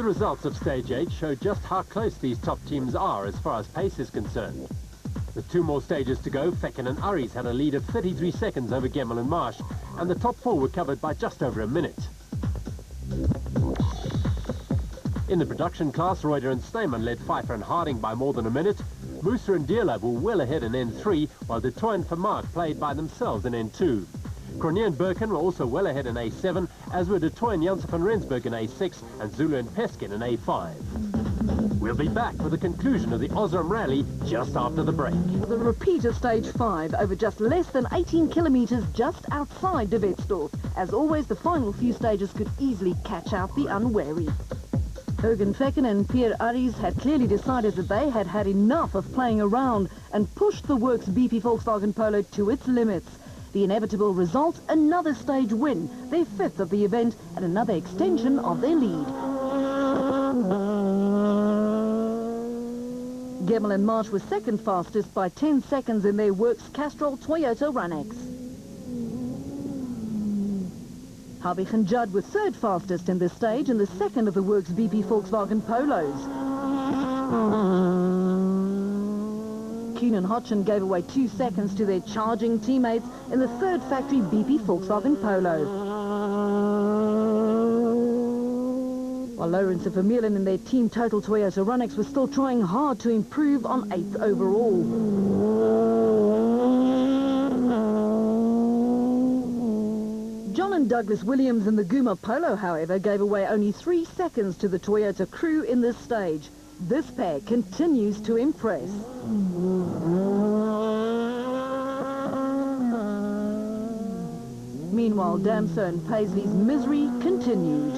The results of Stage 8 show just how close these top teams are as far as pace is concerned. With 2 more stages to go, Fecken and Aries had a lead of 33 seconds over Gemmel and Marsh, and the top 4 were covered by just over a minute. In the production class, Reuter and Snyman led Pfeiffer and Harding by more than a minute. Musa and Dearlove were well ahead in N3, while De Toy and Vermaak played by themselves in N2. Cornier and Birkin were also well ahead in A7, as were De Toy and Janssen van Rensburg in A6, and Zulu and Peskin in A5. We'll be back with the conclusion of the Osram Rally just after the break. The repeat of Stage 5 over just less than 18 kilometres just outside de Wetsdorp. As always, the final few stages could easily catch out the unwary. Jürgen Fecken and Pierre Aries had clearly decided that they had had enough of playing around and pushed the works BP Volkswagen Polo to its limits. The inevitable result, another stage win, their 5th of the event, and another extension of their lead. Gemmel and Marsh were second fastest by 10 seconds in their Works Castrol Toyota Runex. Habich and Judd were third fastest in this stage and the second of the Works BP Volkswagen Polos. Kuhn and Hodgson gave away 2 seconds to their charging teammates in the third factory BP Volkswagen Polo. While Lawrence and Vermeulen in their team total Toyota Runex were still trying hard to improve on 8th overall. John and Douglas Williams in the Guma Polo, however, gave away only 3 seconds to the Toyota crew in this stage. This pair continues to impress. Meanwhile, Damso and Paisley's misery continued.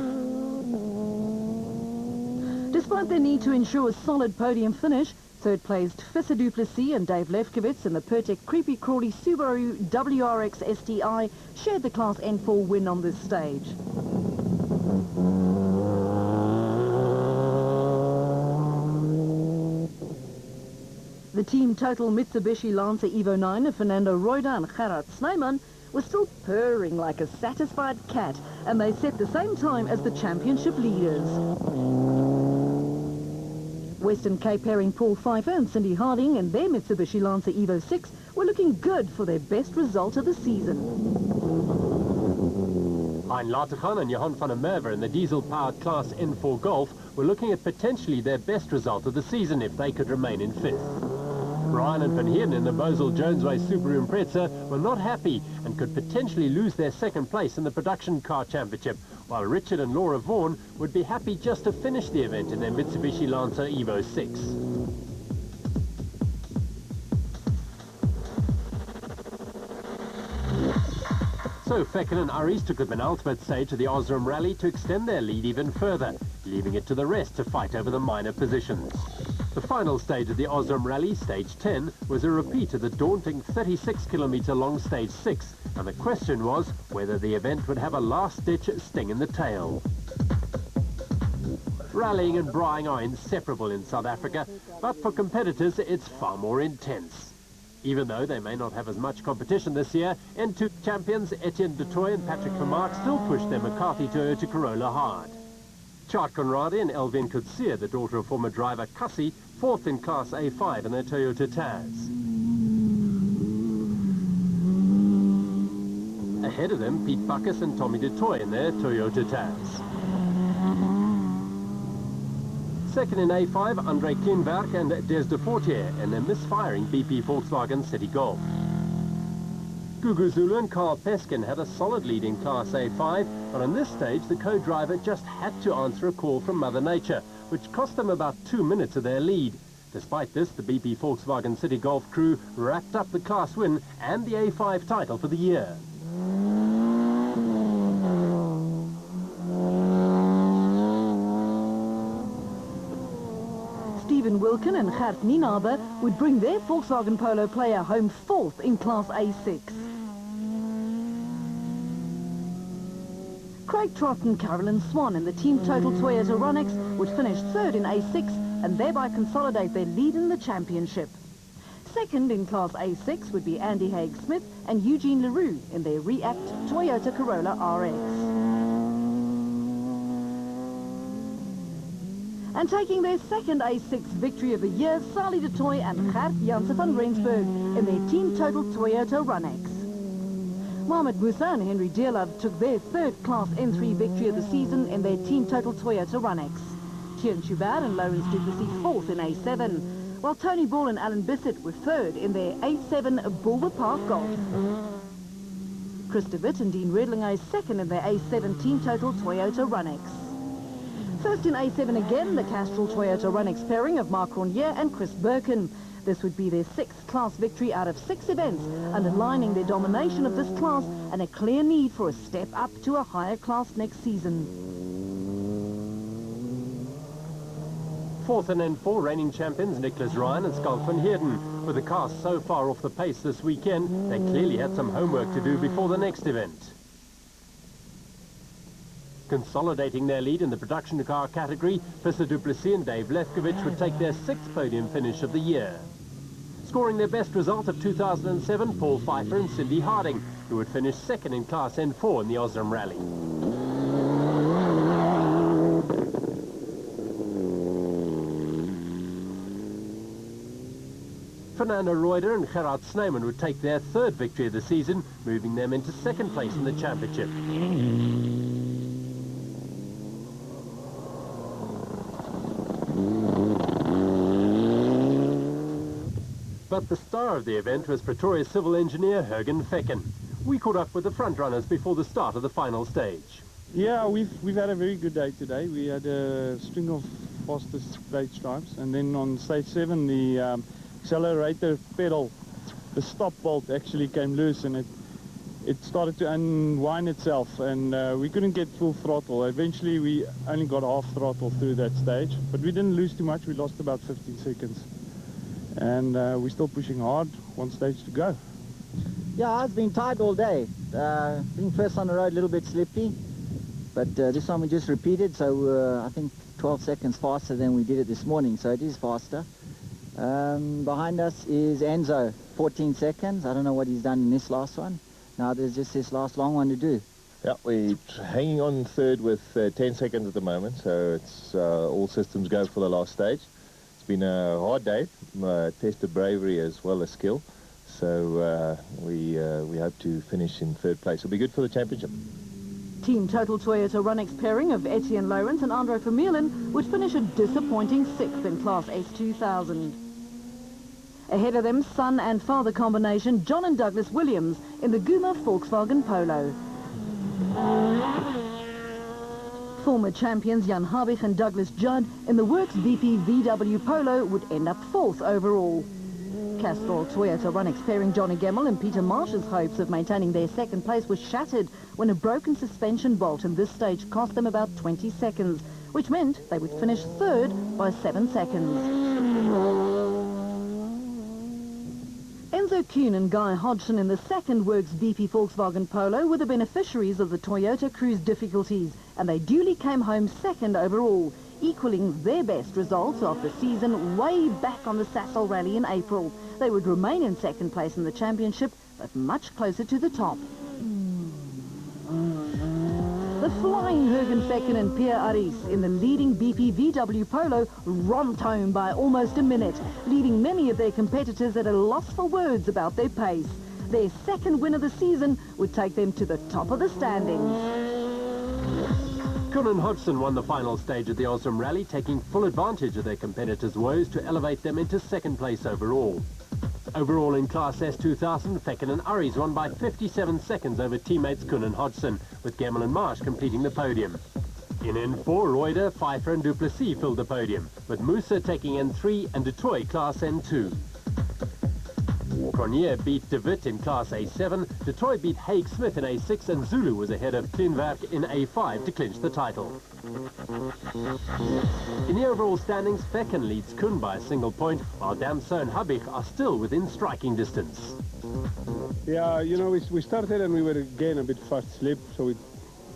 Despite their need to ensure a solid podium finish, third-placed Visser Duplessis and Dave Lefkowitz in the Pertec Creepy Crawly Subaru WRX STI shared the Class N4 win on this stage. The team total Mitsubishi Lancer Evo 9 of Fernando Reuter and Gerard Snyman was still purring like a satisfied cat, and they set the same time as the championship leaders. Western Cape pairing Paul Pfeiffer and Cindy Harding and their Mitsubishi Lancer Evo 6 were looking good for their best result of the season. Hein Latergan and Johan van der Merwe in the diesel-powered Class N4 Golf were looking at potentially their best result of the season if they could remain in 5th. Brian and Van Heerden in the Bosel Jonesway Subaru Impreza were not happy and could potentially lose their 2nd place in the production car championship, while Richard and Laura Vaughan would be happy just to finish the event in their Mitsubishi Lancer Evo 6. So Fecken and Aries took the penultimate stage of the Osram Rally to extend their lead even further, leaving it to the rest to fight over the minor positions. The final stage of the Osram Rally, Stage 10, was a repeat of the daunting 36-kilometre long Stage 6, and the question was whether the event would have a last-ditch sting in the tail. Rallying and braaiing are inseparable in South Africa, but for competitors it's far more intense. Even though they may not have as much competition this year, N2 champions Etienne De Toy and Patrick Vermaak still pushed their McCarthy Toyota Corolla hard. Chart Conradi and Elvin Kutsia, the daughter of former driver Cassie, 4th in Class A5 in their Toyota Taz. Ahead of them, Pete Bacchus and Tommy De Toy in their Toyota Taz. Second in A5, André Kienberg and Des de Fortier in their misfiring BP Volkswagen City Golf. Gugu Zulu and Carl Peskin had a solid lead in Class A5, but on this stage the co-driver just had to answer a call from Mother Nature, which cost them about 2 minutes of their lead. Despite this, the BP Volkswagen City Golf crew wrapped up the class win and the A5 title for the year. Stephen Wilkin and Gert Nienaber would bring their Volkswagen Polo player home 4th in Class A6. Craig Trott and Carolyn Swan in the team total Toyota Runex would finish 3rd in A6 and thereby consolidate their lead in the championship. Second in Class A6 would be Andy Haig-Smith and Eugene Leroux in their React Toyota Corolla RX. And taking their second A6 victory of the year, Sali de Toy and Gert Jansen van Rensburg in their team total Toyota Runex. Mohamed Musa and Henry Deerlove took their third Class N3 victory of the season in their team total Toyota Runex. Thierry Schubert and Lawrence Duplessis fourth in A7, while Tony Ball and Alan Bissett were third in their A7 Bulwer Park Golf. Chris de Witt and Dean Redlinger second in their A7 team total Toyota Runex. First in A7 again, the Castrol Toyota Runex pairing of Mark Cornier and Chris Birkin. This would be their sixth class victory out of 6 events, underlining their domination of this class and a clear need for a step up to a higher class next season. Fourth and N4 reigning champions Nicholas Ryan and Skalk van Heerden. With the cast so far off the pace this weekend, they clearly had some homework to do before the next event. Consolidating their lead in the production car category, Visser Duplessis and Dave Lefkovich would take their 6th podium finish of the year. Scoring their best result of 2007, Paul Pfeiffer and Cindy Harding, who would finish second in Class N4 in the Osram Rally. Fernando Reuter and Gerard Sneyman would take their 3rd victory of the season, moving them into 2nd place in the championship. But the star of the event was Pretoria civil engineer Jürgen Fecken. We caught up with the front runners before the start of the final stage. Yeah, we've had a very good day today. We had a string of fastest stage times, and then on stage 7 the accelerator pedal, the stop bolt actually came loose, and it started to unwind itself, and we couldn't get full throttle. Eventually we only got half throttle through that stage, but we didn't lose too much. We lost about 15 seconds, and we're still pushing hard. One stage to go. Yeah, it's been tight all day. Being first on the road, a little bit slippy, but this time we just repeated, so I think 12 seconds faster than we did it this morning, so it is faster. Behind us is Enzo, 14 seconds. I don't know what he's done in this last one. Now there's just this last long one to do. Yeah, we're hanging on third with 10 seconds at the moment, so it's all systems go for the last stage. It's been a hard day, tested bravery as well as skill, so we hope to finish in 3rd place. It'll be good for the championship. Team total Toyota Runex pairing of Etienne Lawrence and Andre Vermeulen would finish a disappointing 6th in Class S2000. Ahead of them, son and father combination John and Douglas Williams in the Guma Volkswagen Polo. Former champions Jan Habig and Douglas Judd in the Works BP VW Polo would end up 4th overall. Castrol Toyota Runex pairing Johnny Gemmell and Peter Marsh's hopes of maintaining their 2nd place were shattered when a broken suspension bolt in this stage cost them about 20 seconds, which meant they would finish 3rd by 7 seconds. Enzo Kuhn and Guy Hodgson in the 2nd Works BP Volkswagen Polo were the beneficiaries of the Toyota Cruise difficulties, and they duly came home 2nd overall, equaling their best results of the season way back on the Sasol Rally in April. They would remain in 2nd place in the championship, but much closer to the top. The flying Jürgen Fecken and Pierre Aris in the leading BP VW Polo romped home by almost a minute, leaving many of their competitors at a loss for words about their pace. Their 2nd win of the season would take them to the top of the standings. Kuhn and Hodgson won the final stage of the Osram Rally, taking full advantage of their competitors' woes to elevate them into 2nd place overall. Overall in Class S2000, Fecken and Aris won by 57 seconds over teammates Kuhn and Hodgson, with Gemmell and Marsh completing the podium. In N4, Reuter, Pfeiffer and Duplessis filled the podium, with Musa taking N3 and Du Toit Class N2. Cornier beat De Witt in Class A7, Du Toit beat Haig Smith in A6, and Zulu was ahead of Klinwerk in A5 to clinch the title. In the overall standings, Fecken leads Kuhn by a single point, while Damso and Habig are still within striking distance. Yeah, you know, we started and we were again a bit fast slip, so we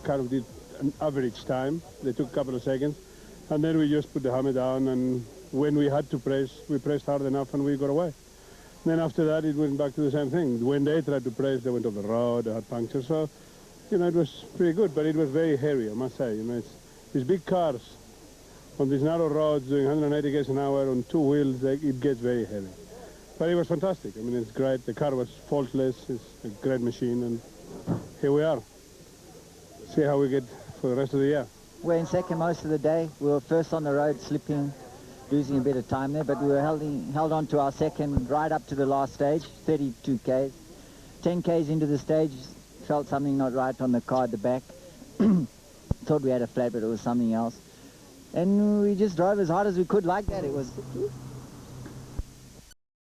kind of did an average time. They took a couple of seconds, and then we just put the hammer down, and when we had to press, we pressed hard enough and we got away. Then after that, it went back to the same thing. When they tried to press, they went off the road, they had punctures. So, you know, it was pretty good, but it was very hairy, I must say. You know, it's these big cars, on these narrow roads doing 180 k's an hour on two wheels, it gets very heavy. But it was fantastic. I mean, it's great. The car was faultless. It's a great machine, and here we are. See how we get for the rest of the year. We're in second most of the day. We were first on the road, slipping, losing a bit of time there, but we were held on to our second right up to the last stage, 32 k's. 10 k's into the stage, felt something not right on the car at the back. Thought we had a flat, but it was something else. And we just drove as hard as we could like that. It was